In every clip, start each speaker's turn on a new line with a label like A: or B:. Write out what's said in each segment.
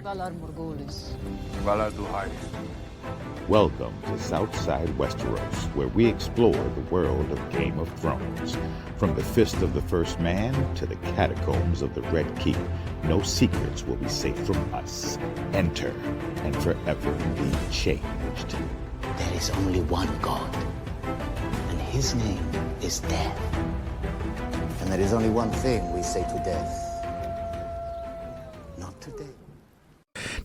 A: Valar Morghulis.
B: Valar Duhai.
C: Welcome to Southside Westeros, where we explore the world of Game of Thrones. From the Fist of the First Man to the catacombs of the Red Keep, no secrets will be safe from us. Enter and forever be changed.
D: There is only one God, and his name is death. And there is only one thing we say to death. Not today.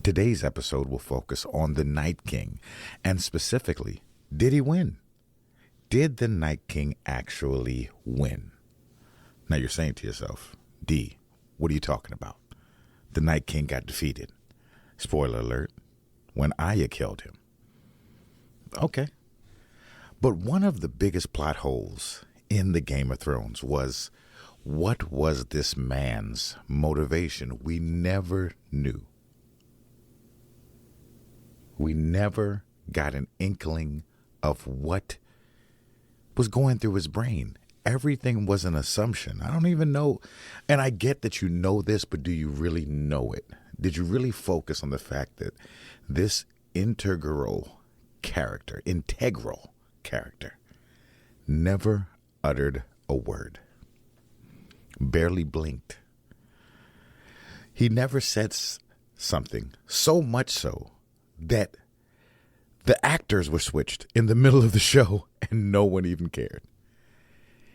C: Today's episode will focus on the Night King, and specifically, did he win? Did the Night King actually win? Now you're saying to yourself, D, what are you talking about? The Night King got defeated. Spoiler alert, when Arya killed him. Okay. But one of the biggest plot holes in the Game of Thrones was, what was this man's motivation? We never knew. We never got an inkling of what was going through his brain. Everything was an assumption. I don't even know. And I get that you know this, but do you really know it? Did you really focus on the fact that this integral character never uttered a word, barely blinked? He never said something, so much so that the actors were switched in the middle of the show and no one even cared.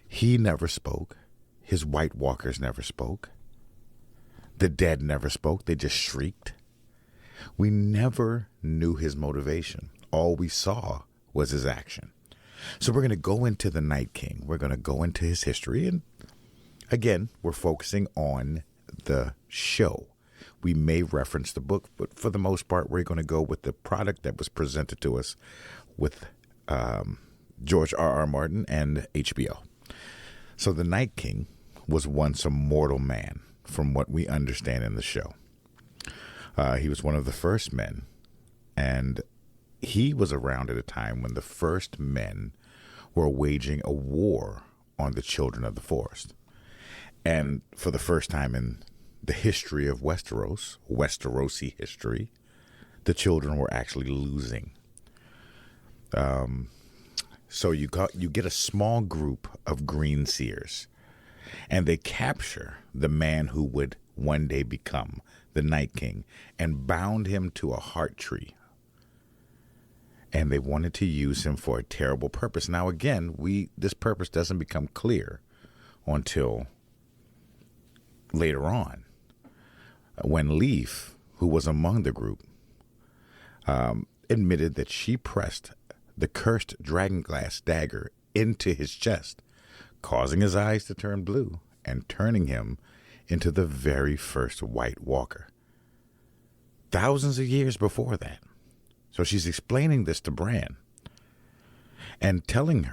C: He never spoke. His White Walkers never spoke. The dead never spoke. They just shrieked. We never knew his motivation. All we saw was his action. So we're going to go into the Night King. We're going to go into his history. And again, we're focusing on the show. We may reference the book, but for the most part, we're going to go with the product that was presented to us with George R.R. Martin and HBO. So the Night King was once a mortal man, from what we understand in the show. He was one of the first men, and he was around at a time when the first men were waging a war on the children of the forest. And for the first time in the history of Westeros, Westerosi history, the children were actually losing. So you get a small group of green seers, and they capture the man who would one day become the Night King and bound him to a heart tree. And they wanted to use him for a terrible purpose. Now again, this purpose doesn't become clear until later on, when Leaf, who was among the group, admitted that she pressed the cursed dragonglass dagger into his chest, causing his eyes to turn blue and turning him into the very first White Walker. Thousands of years before that. So she's explaining this to Bran and telling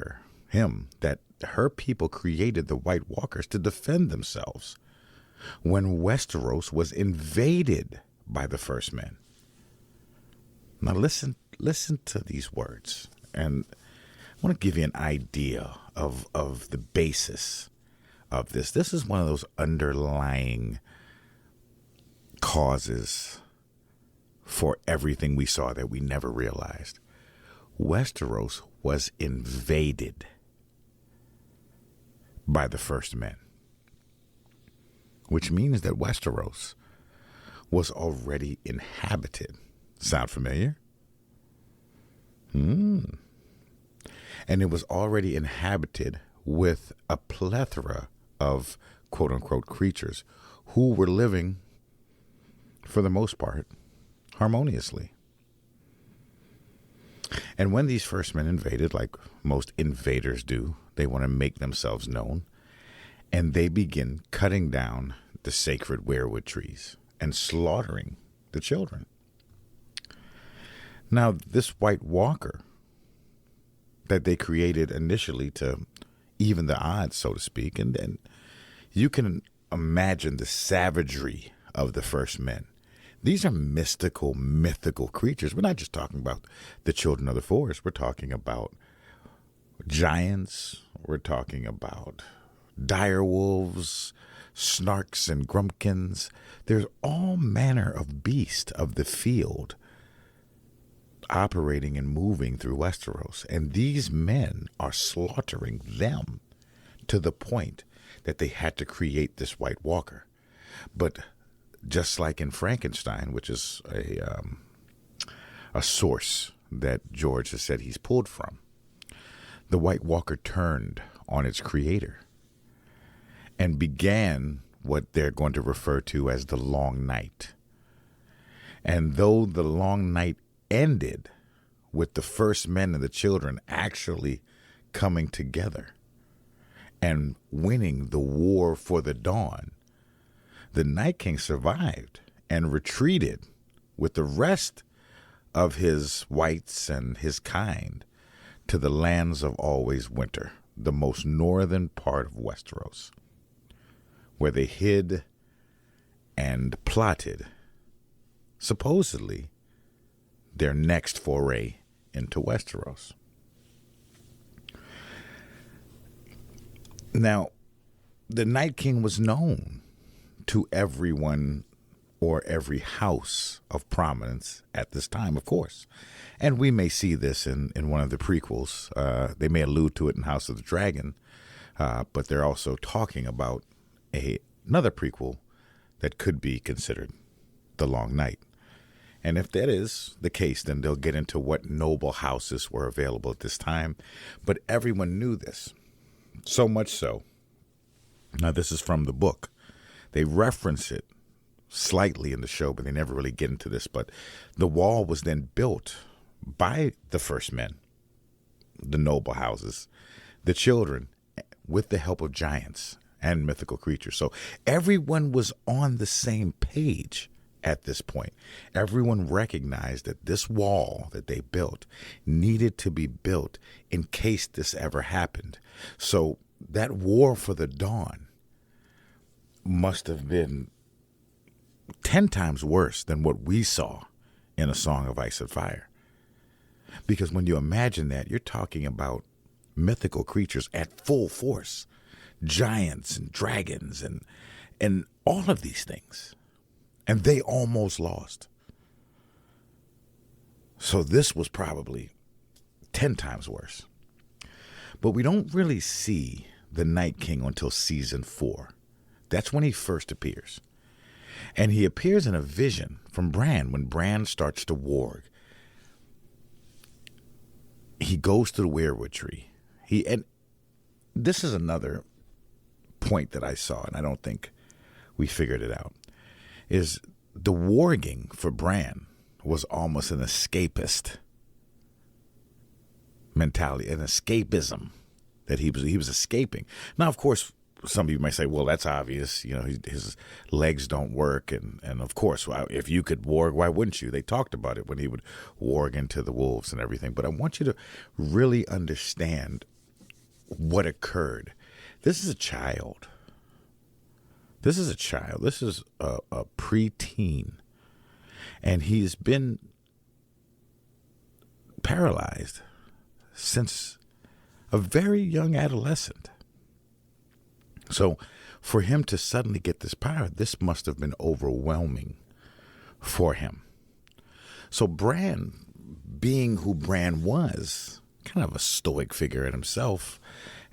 C: him that her people created the White Walkers to defend themselves when Westeros was invaded by the first men. Now listen to these words, and I want to give you an idea of the basis of this. This is one of those underlying causes for everything we saw that we never realized. Westeros was invaded by the first men, which means that Westeros was already inhabited. Sound familiar? And it was already inhabited with a plethora of quote-unquote creatures who were living, for the most part, harmoniously. And when these first men invaded, like most invaders do, they want to make themselves known, and they begin cutting down the sacred weirwood trees and slaughtering the children. Now, this White Walker that they created initially to even the odds, so to speak, and you can imagine the savagery of the first men. These are mythical creatures. We're not just talking about the children of the forest. We're talking about giants. We're talking about dire wolves, snarks and grumpkins. There's all manner of beasts of the field operating and moving through Westeros. And these men are slaughtering them to the point that they had to create this White Walker. But just like in Frankenstein, which is a source that George has said he's pulled from, the White Walker turned on its creator and began what they're going to refer to as the Long Night. And though the Long Night ended with the first men and the children actually coming together and winning the war for the dawn, the Night King survived and retreated with the rest of his whites and his kind to the lands of always winter, the most northern part of Westeros, where they hid and plotted, supposedly, their next foray into Westeros. Now, the Night King was known to everyone or every house of prominence at this time, of course. And we may see this in one of the prequels. They may allude to it in House of the Dragon, but they're also talking about another prequel that could be considered The Long Night. And if that is the case, then they'll get into what noble houses were available at this time. But everyone knew this, so much so. Now, this is from the book. They reference it slightly in the show, but they never really get into this. But the wall was then built by the first men, the noble houses, the children, with the help of giants and mythical creatures. So everyone was on the same page at this point. Everyone recognized that this wall that they built needed to be built in case this ever happened. So that war for the dawn must have been 10 times worse than what we saw in A Song of Ice and Fire. Because when you imagine that, you're talking about mythical creatures at full force, giants and dragons and all of these things. And they almost lost. So this was probably 10 times worse. But we don't really see the Night King until season 4. That's when he first appears. And he appears in a vision from Bran when Bran starts to warg. He goes to the weirwood tree. And this is another point that I saw, and I don't think we figured it out, is the warging for Bran was almost an escapist mentality, an escapism that he was escaping. Now, of course, some of you might say, well, that's obvious. You know, his legs don't work. And of course, if you could warg, why wouldn't you? They talked about it when he would warg into the wolves and everything. But I want you to really understand what occurred. This is a child. This is a preteen. And he's been paralyzed since a very young adolescent. So for him to suddenly get this power, this must have been overwhelming for him. So Bran, being who Bran was, kind of a stoic figure in himself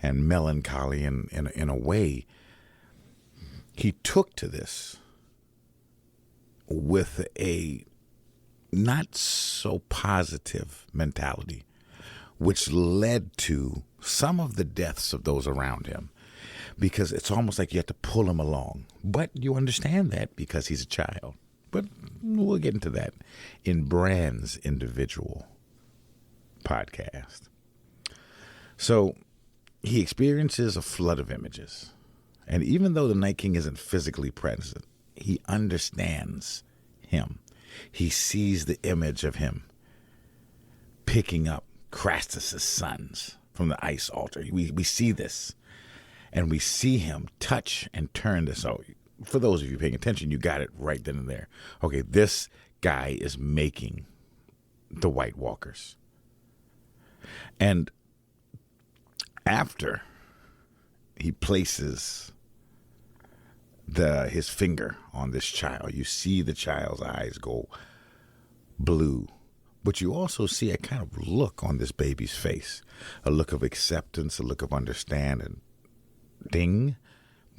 C: and melancholy in a way, he took to this with a not so positive mentality, which led to some of the deaths of those around him. Because it's almost like you have to pull him along. But you understand that because he's a child. But we'll get into that in Bran's individual podcast. So he experiences a flood of images. And even though the Night King isn't physically present, he understands him. He sees the image of him picking up Crassus's sons from the ice altar. We see this. And we see him touch and turn this. So for those of you paying attention, you got it right then and there. Okay, this guy is making the White Walkers. And after he places his finger on this child. You see the child's eyes go blue, but you also see a kind of look on this baby's face, a look of acceptance, a look of understanding,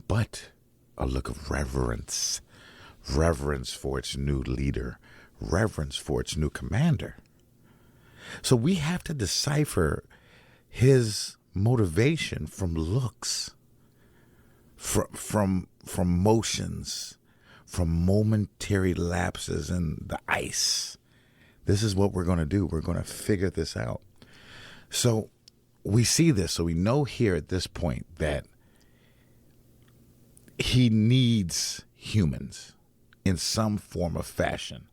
C: but a look of reverence for its new leader, reverence for its new commander. So we have to decipher his motivation from looks, from motions, from momentary lapses in the ice. This is what we're going to do. We're going to figure this out. So we see this. So we know here at this point that he needs humans in some form of fashion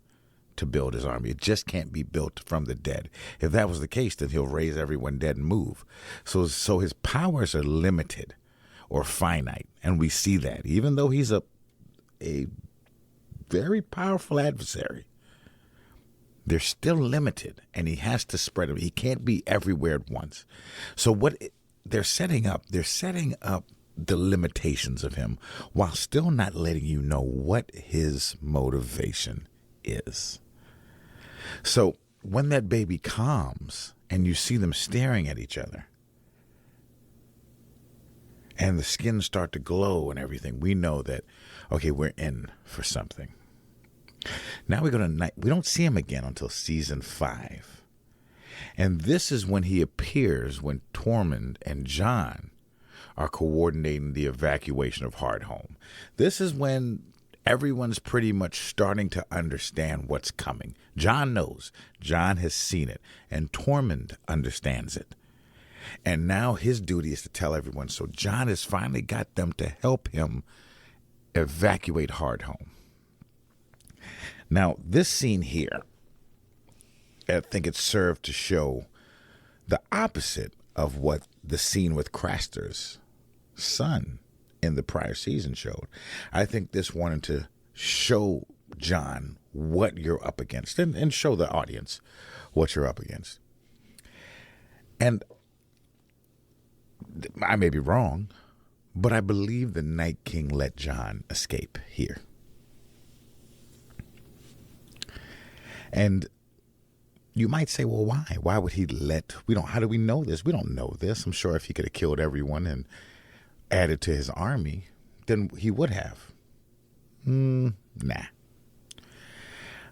C: to build his army. It just can't be built from the dead. If that was the case, then he'll raise everyone dead and move. So his powers are limited or finite, and we see that. Even though he's a very powerful adversary, they're still limited, and he has to spread them. He can't be everywhere at once. So what they're setting up the limitations of him while still not letting you know what his motivation is. So when that baby calms and you see them staring at each other and the skin start to glow and everything, we know that, okay, we're in for something. Now we go to night. We don't see him again until season 5. And this is when he appears, when Tormund and Jon are coordinating the evacuation of Hardhome. This is when everyone's pretty much starting to understand what's coming. Jon knows. Jon has seen it. And Tormund understands it. And now his duty is to tell everyone. So Jon has finally got them to help him evacuate Hardhome. Now, this scene here, I think it served to show the opposite of what the scene with Craster's son in the prior season showed. I think this wanted to show Jon what you're up against and show the audience what you're up against. And I may be wrong, but I believe the Night King let Jon escape here. And you might say, well, why? Why would he how do we know this? We don't know this. I'm sure if he could have killed everyone and added to his army, then he would have. Nah.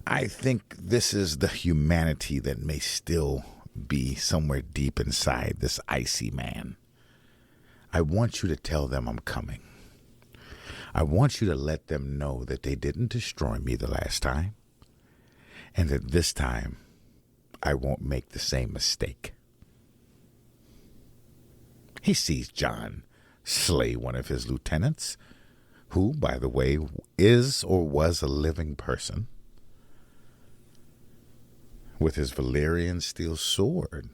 C: I think this is the humanity that may still be somewhere deep inside this icy man. I want you to tell them I'm coming. I want you to let them know that they didn't destroy me the last time, and that this time I won't make the same mistake. He sees Jon slay one of his lieutenants, who, by the way, is or was a living person, with his Valyrian steel sword.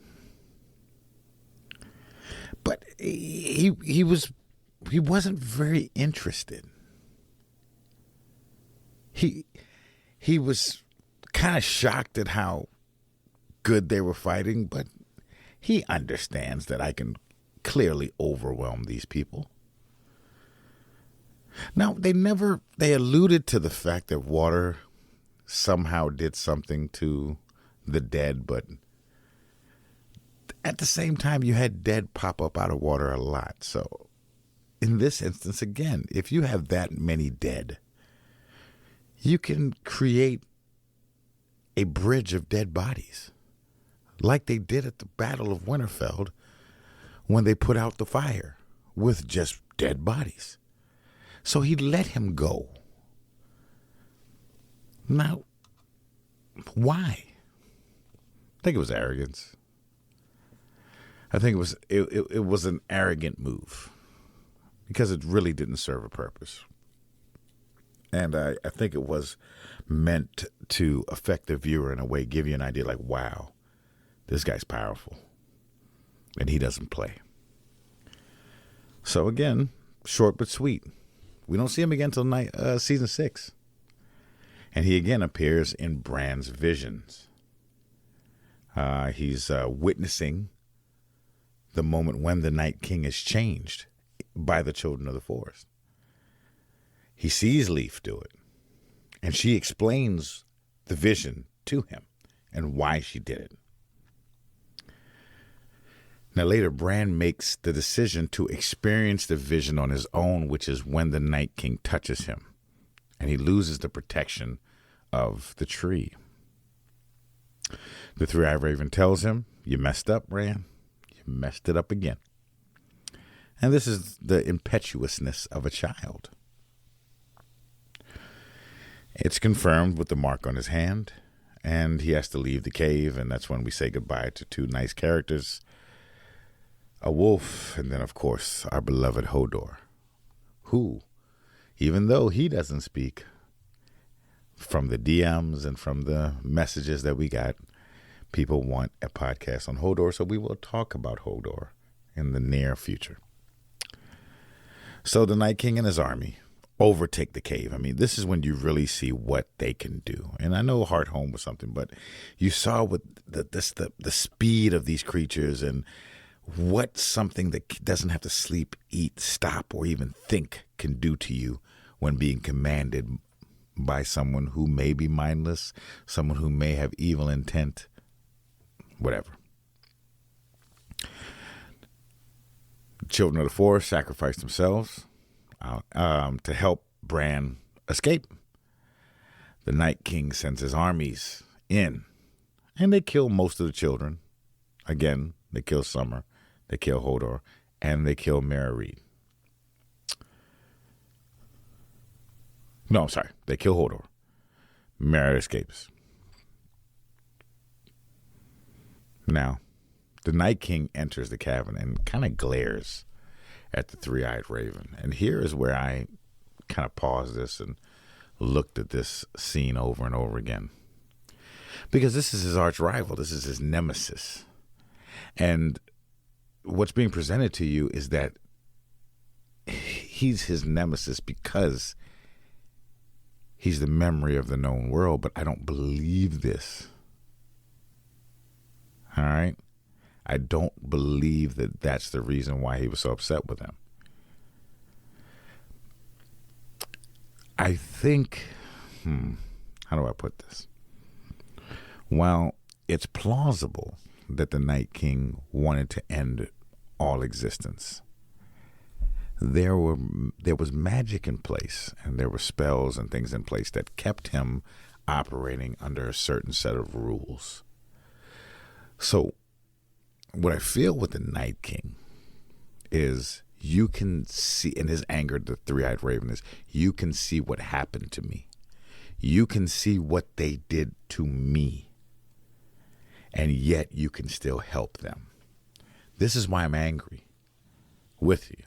C: But he wasn't very interested. He was kind of shocked at how good they were fighting, but he understands that I can clearly overwhelm these people. Now, they alluded to the fact that water somehow did something to the dead, but at the same time, you had dead pop up out of water a lot. So in this instance, again, if you have that many dead, you can create a bridge of dead bodies, like they did at the Battle of Winterfell when they put out the fire with just dead bodies. So he let him go. Now, why? I think it was arrogance. I think it was an arrogant move because it really didn't serve a purpose. And I think it was meant to affect the viewer in a way, give you an idea like, wow, this guy's powerful. And he doesn't play. So again, short but sweet. We don't see him again until season 6. And he again appears in Bran's visions. He's witnessing the moment when the Night King is changed by the children of the forest. He sees Leaf do it, and she explains the vision to him and why she did it. Now later, Bran makes the decision to experience the vision on his own, which is when the Night King touches him, and he loses the protection of the tree. The three-eyed raven tells him, "You messed up, Bran. You messed it up again." And this is the impetuousness of a child. It's confirmed with the mark on his hand, and he has to leave the cave, and that's when we say goodbye to two nice characters, a wolf, and then, of course, our beloved Hodor, who, even though he doesn't speak, from the DMs and from the messages that we got, people want a podcast on Hodor, so we will talk about Hodor in the near future. So the Night King and his army overtake the cave. I mean, this is when you really see what they can do. And I know Hardhome was something, but you saw with the speed of these creatures and what something that doesn't have to sleep, eat, stop, or even think can do to you when being commanded by someone who may be mindless, someone who may have evil intent, whatever. Children of the Forest sacrificed themselves to help Bran escape. The Night King sends his armies in, and they kill most of the children. Again, they kill Summer, they kill Hodor, and they kill Mara Reed. No, I'm sorry. They kill Hodor. Mara escapes. Now, the Night King enters the cavern and kind of glares at the three-eyed raven. And here is where I kind of paused this and looked at this scene over and over again. Because this is his arch rival. This is his nemesis. And what's being presented to you is that he's his nemesis because he's the memory of the known world. But I don't believe this. All right? I don't believe that that's the reason why he was so upset with him. I think, how do I put this? Well, it's plausible that the Night King wanted to end all existence. There was magic in place, and there were spells and things in place that kept him operating under a certain set of rules. So what I feel with the Night King is you can see, in his anger, the three-eyed raven is, you can see what happened to me. You can see what they did to me. And yet you can still help them. This is why I'm angry with you.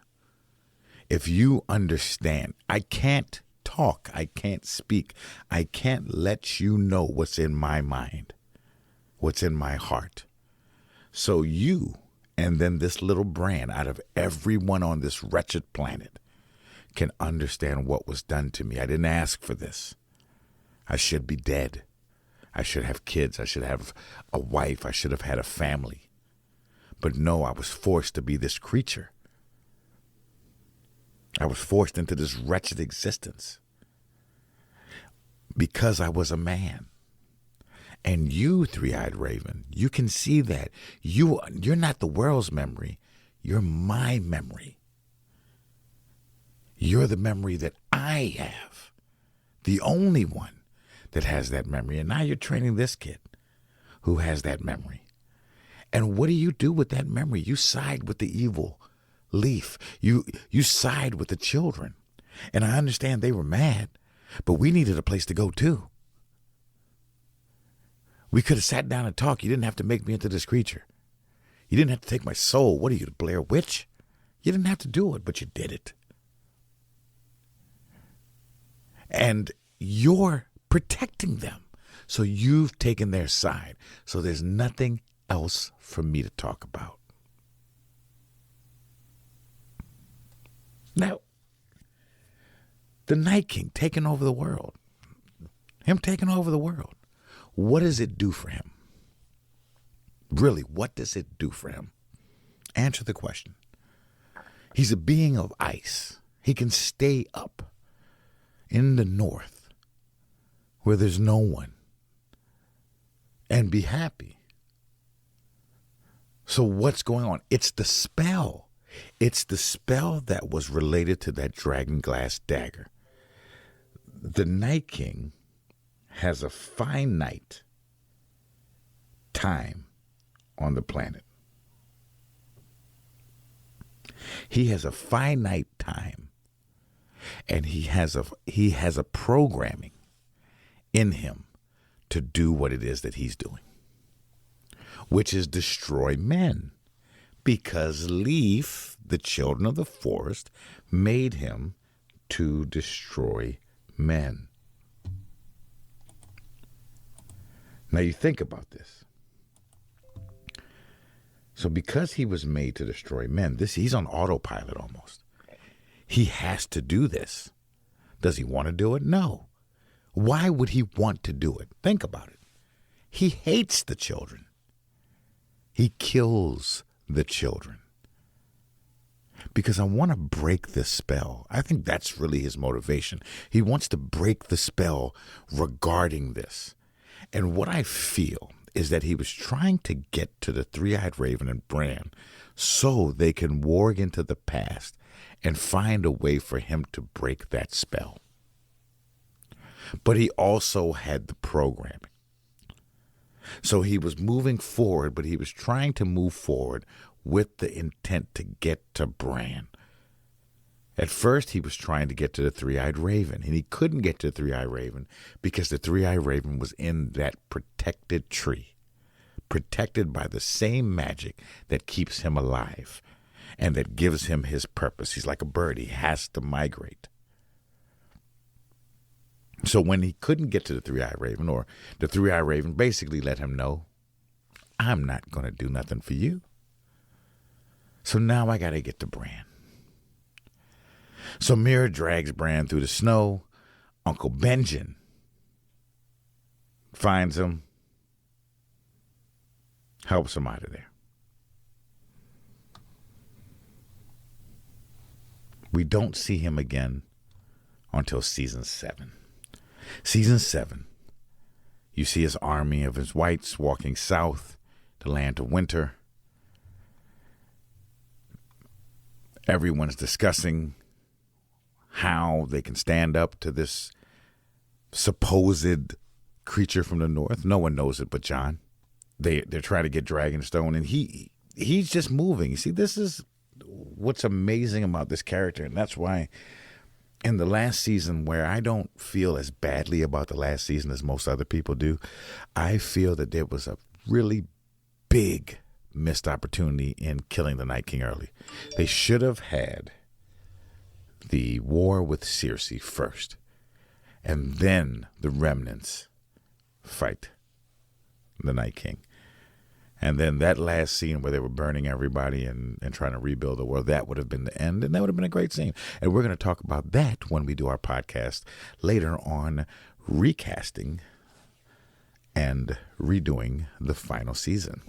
C: If you understand, I can't talk, I can't speak, I can't let you know what's in my mind, what's in my heart. So you, and then this little Bran, out of everyone on this wretched planet, can understand what was done to me. I didn't ask for this. I should be dead. I should have kids. I should have a wife. I should have had a family. But no, I was forced to be this creature. I was forced into this wretched existence because I was a man. And you, three-eyed raven, you can see that. You're not the world's memory. You're my memory. You're the memory that I have. The only one that has that memory. And now you're training this kid who has that memory. And what do you do with that memory? You side with the evil Leaf. You side with the children. And I understand they were mad, but we needed a place to go too. We could have sat down and talked. You didn't have to make me into this creature. You didn't have to take my soul. What are you, the Blair Witch? You didn't have to do it, but you did it. And you're protecting them. So you've taken their side. So there's nothing else for me to talk about. Now, the Night King taking over the world. Him taking over the world. What does it do for him? Really, what does it do for him? Answer the question. He's a being of ice. He can stay up. in the north where there's no one and be happy. So what's going on? It's the spell. It's the spell that was related to that dragon glass dagger. The Night King has a finite time on the planet. He has a finite time, and he has a programming in him to do what it is that he's doing, which is destroy men, because Leaf, the children of the forest, made him to destroy men. Now you think about this. So because he was made to destroy men, he's on autopilot almost. He has to do this. Does he want to do it? No. Why would he want to do it? Think about it. He hates the children. He kills the children. Because I want to break this spell. I think that's really his motivation. He wants to break the spell regarding this. And what I feel is that he was trying to get to the three-eyed raven and Bran so they can warg into the past and find a way for him to break that spell. But he also had the programming. So he was moving forward, but he was trying to move forward with the intent to get to Bran. At first, he was trying to get to the three-eyed raven, and he couldn't get to the three-eyed raven because the three-eyed raven was in that protected tree, protected by the same magic that keeps him alive and that gives him his purpose. He's like a bird. He has to migrate. So when he couldn't get to the three-eyed raven, or the three-eyed raven basically let him know, I'm not going to do nothing for you. So now I got to get to Bran. So Mira drags Bran through the snow. Uncle Benjen finds him, helps him out of there. We don't see him again until season 7. Season 7, you see his army of his whites walking south, the land of winter. Everyone's discussing how they can stand up to this supposed creature from the north. No one knows it but Jon. They're trying to get Dragonstone, and he's just moving. You see, this is what's amazing about this character, and that's why in the last season, where I don't feel as badly about the last season as most other people do, I feel that there was a really big missed opportunity in killing the Night King early. They should have had the war with Cersei first, and then the remnants fight the Night King. And then that last scene where they were burning everybody and trying to rebuild the world, that would have been the end, and that would have been a great scene. And we're going to talk about that when we do our podcast later on, recasting and redoing the final season.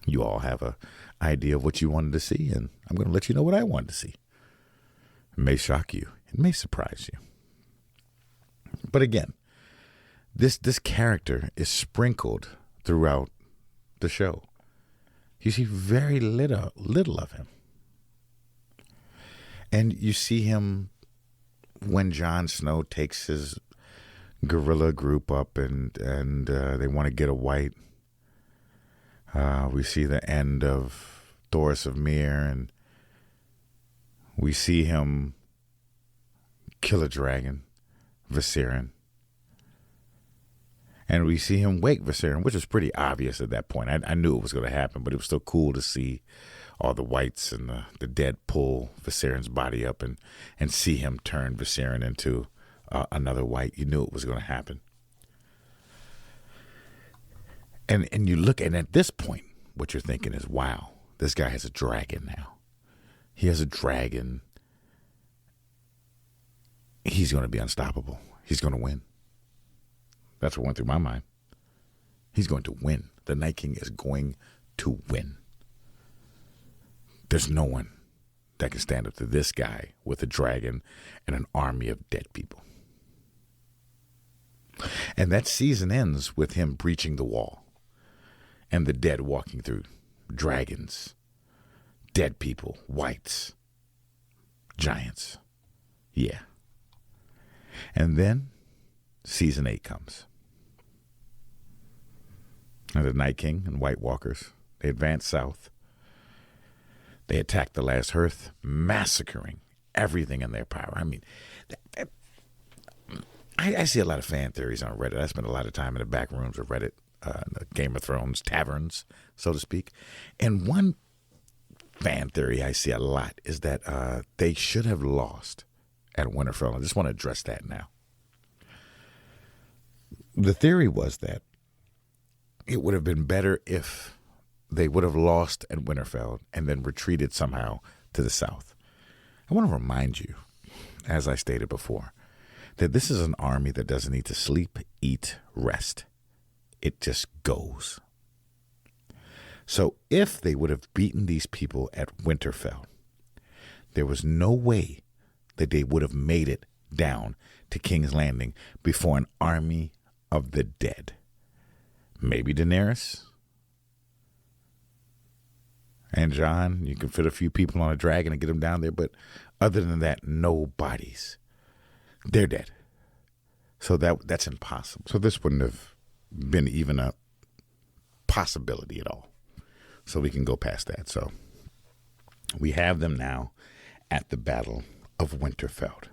C: You all have an idea of what you wanted to see, and I'm going to let you know what I wanted to see. It may shock you. It may surprise you. But again, this character is sprinkled throughout the show. You see very little of him. And you see him when Jon Snow takes his guerrilla group up and they want to get a white. We see the end of Thoros of Myr, and we see him kill a dragon, Viserion. And we see him wake Viserion, which was pretty obvious at that point. I knew it was going to happen, but it was still cool to see all the whites and the dead pull Viserion's body up and see him turn Viserion into another white. You knew it was going to happen. And you look, and at this point, what you're thinking is, wow, this guy has a dragon now. He has a dragon. He's going to be unstoppable. He's going to win. That's what went through my mind. He's going to win. The Night King is going to win. There's no one that can stand up to this guy with a dragon and an army of dead people. And that season ends with him breaching the wall and the dead walking through. Dragons, dead people, whites, giants. Yeah. And then season 8 comes. And the Night King and White Walkers, they advance south. They attack the last hearth, massacring everything in their power. I mean, I see a lot of fan theories on Reddit. I spend a lot of time in the back rooms of Reddit, the Game of Thrones taverns, so to speak. And one fan theory I see a lot is that they should have lost at Winterfell. I just want to address that now. The theory was that it would have been better if they would have lost at Winterfell and then retreated somehow to the south. I want to remind you, as I stated before, that this is an army that doesn't need to sleep, eat, rest. It just goes. So if they would have beaten these people at Winterfell, there was no way that they would have made it down to King's Landing before an army of the dead. Maybe Daenerys and Jon, you can fit a few people on a dragon and get them down there, but other than that, no bodies. They're dead. So that's impossible. So this wouldn't have been even a possibility at all. So we can go past that. So we have them now at the Battle of Winterfell.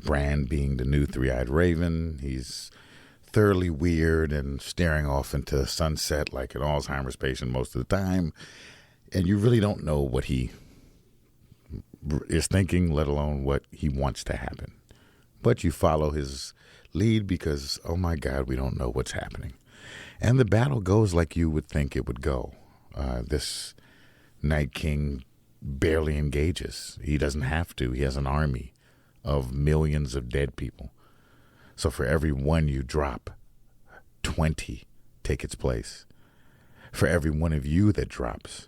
C: Bran being the new three-eyed raven, he's thoroughly weird and staring off into sunset like an Alzheimer's patient most of the time. And you really don't know what he is thinking, let alone what he wants to happen. But you follow his lead because, oh my God, we don't know what's happening. And the battle goes like you would think it would go. This Night King barely engages. He doesn't have to. He has an army of millions of dead people. So for every one you drop, 20 take its place. For every one of you that drops,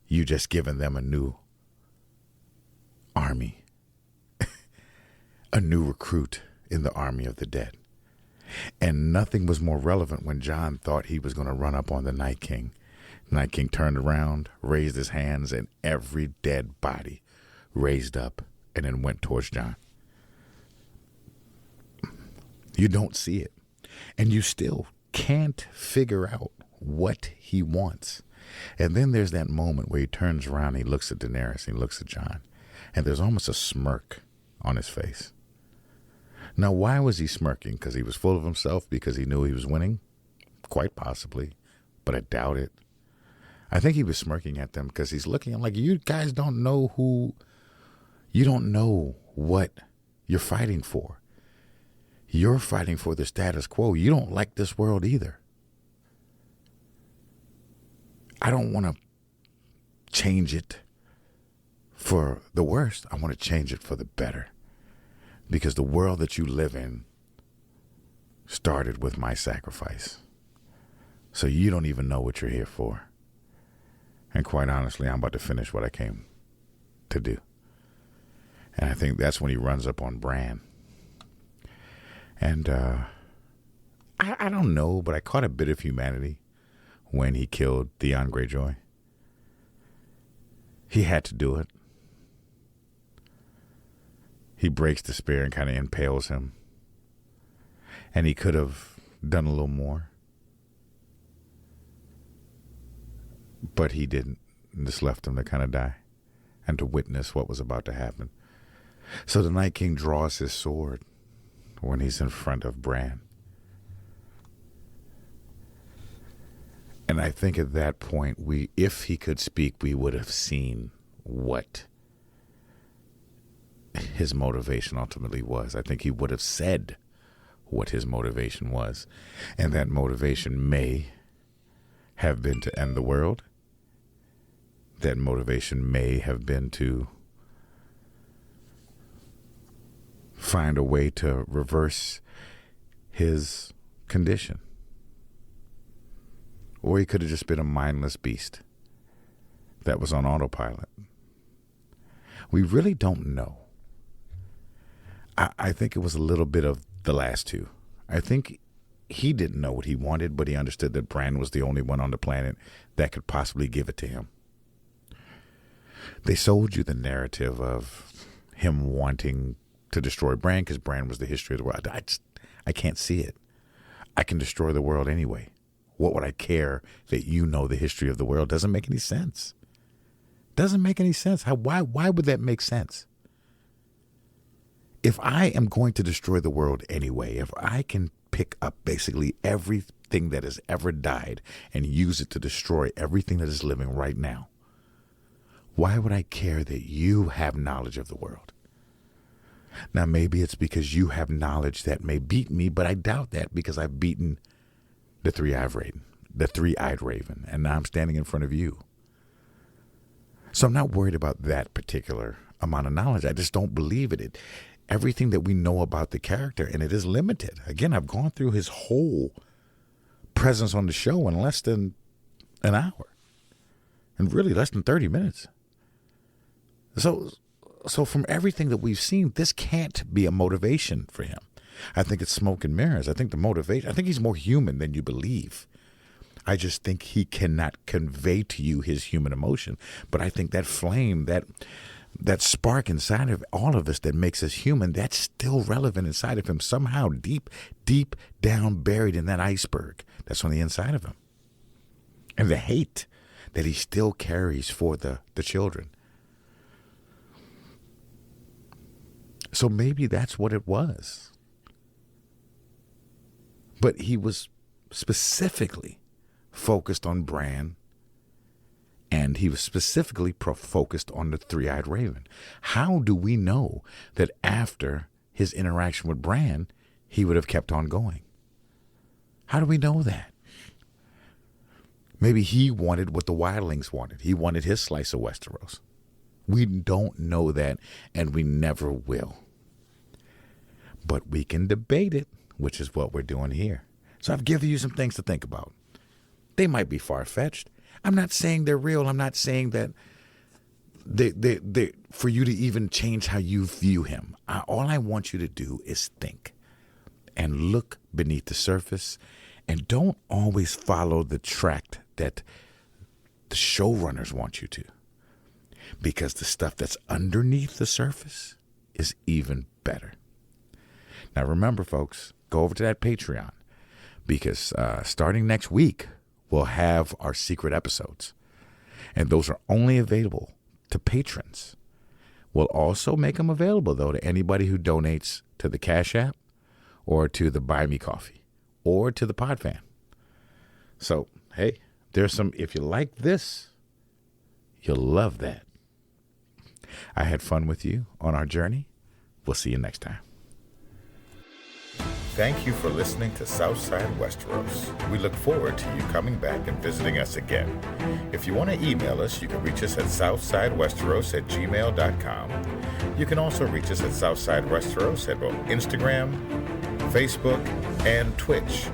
C: you just given them a new army, a new recruit in the army of the dead. And nothing was more relevant when Jon thought he was going to run up on the Night King. Night King turned around, raised his hands, and every dead body raised up and then went towards Jon. You don't see it. And you still can't figure out what he wants. And then there's that moment where he turns around, he looks at Daenerys, he looks at Jon, and there's almost a smirk on his face. Now, why was he smirking? Because he was full of himself? Because he knew he was winning? Quite possibly, but I doubt it. I think he was smirking at them because he's looking like, you guys don't know you don't know what you're fighting for. You're fighting for the status quo. You don't like this world either. I don't want to change it for the worst. I want to change it for the better. Because the world that you live in started with my sacrifice. So you don't even know what you're here for. And quite honestly, I'm about to finish what I came to do. And I think that's when he runs up on Bran. And I don't know, but I caught a bit of humanity when he killed Theon Greyjoy. He had to do it. He breaks the spear and kind of impales him. And he could have done a little more. But he didn't. And just left him to kind of die and to witness what was about to happen. So the Night King draws his sword when he's in front of Bran. And I think at that point, if he could speak, we would have seen what his motivation ultimately was. I think he would have said what his motivation was. And that motivation may have been to end the world. That motivation may have been to find a way to reverse his condition. Or he could have just been a mindless beast that was on autopilot. We really don't know. I think it was a little bit of the last two. I think he didn't know what he wanted, but he understood that Bran was the only one on the planet that could possibly give it to him. They sold you the narrative of him wanting to destroy Bran because Bran was the history of the world. I can't see it. I can destroy the world anyway. What would I care that you know the history of the world? Doesn't make any sense. Doesn't make any sense. Why would that make sense? If I am going to destroy the world anyway, if I can pick up basically everything that has ever died and use it to destroy everything that is living right now, why would I care that you have knowledge of the world? Now, maybe it's because you have knowledge that may beat me, but I doubt that because I've beaten the three-eyed raven, and now I'm standing in front of you. So I'm not worried about that particular amount of knowledge. I just don't believe it. Everything that we know about the character, and it is limited. Again, I've gone through his whole presence on the show in less than an hour, and really less than 30 minutes. So from everything that we've seen, this can't be a motivation for him. I think it's smoke and mirrors. I think I think he's more human than you believe. I just think he cannot convey to you his human emotion. But I think that flame, that spark inside of all of us that makes us human, that's still relevant inside of him. Somehow deep, deep down buried in that iceberg. That's on the inside of him. And the hate that he still carries for the children. So maybe that's what it was. But he was specifically focused on Bran, and he was specifically focused on the three-eyed raven. How do we know that after his interaction with Bran, he would have kept on going? How do we know that? Maybe he wanted what the wildlings wanted. He wanted his slice of Westeros. We don't know that, and we never will. But we can debate it, which is what we're doing here. So I've given you some things to think about. They might be far-fetched. I'm not saying they're real. I'm not saying that they for you to even change how you view him. All I want you to do is think and look beneath the surface, and don't always follow the track that the showrunners want you to, because the stuff that's underneath the surface is even better. Now remember, folks, go over to that Patreon, because starting next week, we'll have our secret episodes. And those are only available to patrons. We'll also make them available, though, to anybody who donates to the Cash App or to the Buy Me Coffee or to the Podfan. So, hey, there's some, if you like this, you'll love that. I had fun with you on our journey. We'll see you next time. Thank you for listening to Southside Westeros. We look forward to you coming back and visiting us again. If you want to email us, you can reach us at southsidewesteros@gmail.com. You can also reach us at Southside Westeros at both Instagram, Facebook, and Twitch.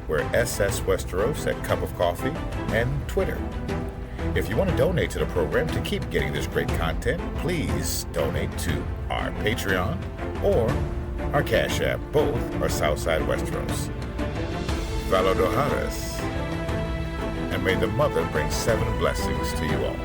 C: We're SS Westeros at Cup of Coffee and Twitter. If you want to donate to the program to keep getting this great content, please donate to our Patreon or our Cash App. Both are Southside Westeros. Valodoharas. And may the Mother bring 7 blessings to you all.